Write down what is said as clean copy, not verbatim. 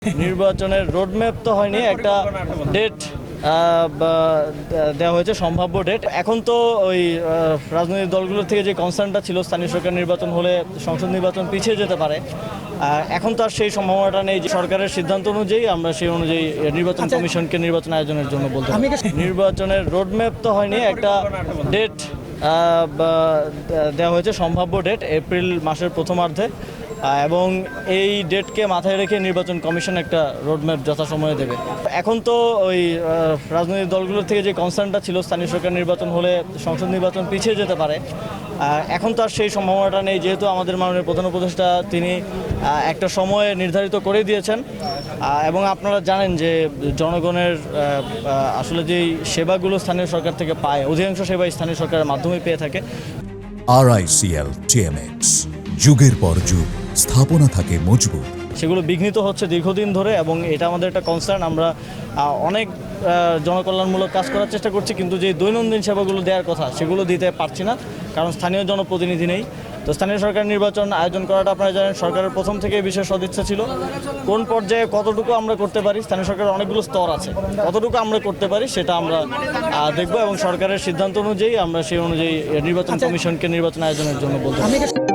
নির্বাচনের রোডম্যাপ তো হয়নি, একটা ডেট দেওয়া হয়েছে, সম্ভাব্য ডেট। এখন তো ওই রাজনৈতিক দলগুলোর থেকে যে কনসার্নটা ছিল স্থানীয় সরকার নির্বাচন হলে সংসদ নির্বাচন পিছিয়ে যেতে পারে, এখন তো আর সেই সম্ভাবনাটা নেই। যে সরকারের সিদ্ধান্ত অনুযায়ী আমরা সেই অনুযায়ী নির্বাচন কমিশনকে নির্বাচন আয়োজনের জন্য বলতে পারি। নির্বাচনের রোডম্যাপ তো হয়নি, একটা ডেট দেওয়া হয়েছে, সম্ভাব্য ডেট এপ্রিল মাসের প্রথমার্ধে, এবং এই ডেটকে মাথায় রেখে নির্বাচন কমিশন একটা রোডম্যাপ যথাসময়ে দেবে। এখন তো ওই রাজনৈতিক দলগুলোর থেকে যে কনসার্নটা ছিল স্থানীয় সরকার নির্বাচন হলে সংসদ নির্বাচন পিছিয়ে যেতে পারে, এখন তো আর সেই সম্ভাবনাটা নেই। যেহেতু আমাদের মাননীয় প্রধান উপদেষ্টা তিনি একটা সময় নির্ধারিত করে দিয়েছেন, এবং আপনারা জানেন যে জনগণের আসলে যেই সেবাগুলো স্থানীয় সরকার থেকে পায়, অধিকাংশ সেবা স্থানীয় সরকারের মাধ্যমে পেয়ে থাকে। RICL TMX, যুগের পর যুগ স্থাপনা থাকে মজবুত। সেগুলো বিঘ্নিত হচ্ছে দীর্ঘদিন ধরে, এবং এটা আমাদের একটা কনসার্ন। আমরা অনেক জনকল্যাণমূলক কাজ করার চেষ্টা করছি, কিন্তু যে দৈনন্দিন সেবাগুলো দেওয়ার কথা সেগুলো দিতে পারছি না, কারণ স্থানীয় জনপ্রতিনিধি নেই। তো স্থানীয় সরকার নির্বাচন আয়োজন করাটা আপনারা জানেন সরকারের প্রথম থেকে বিশেষ সদিচ্ছা ছিল। কোন পর্যায়ে কতটুকু আমরা করতে পারি, স্থানীয় সরকারের অনেকগুলো স্তর আছে, কতটুকু আমরা করতে পারি সেটা আমরা দেখব, এবং সরকারের সিদ্ধান্ত অনুযায়ী আমরা সেই অনুযায়ী নির্বাচন কমিশনকে নির্বাচন আয়োজনের জন্য বলতে পারি।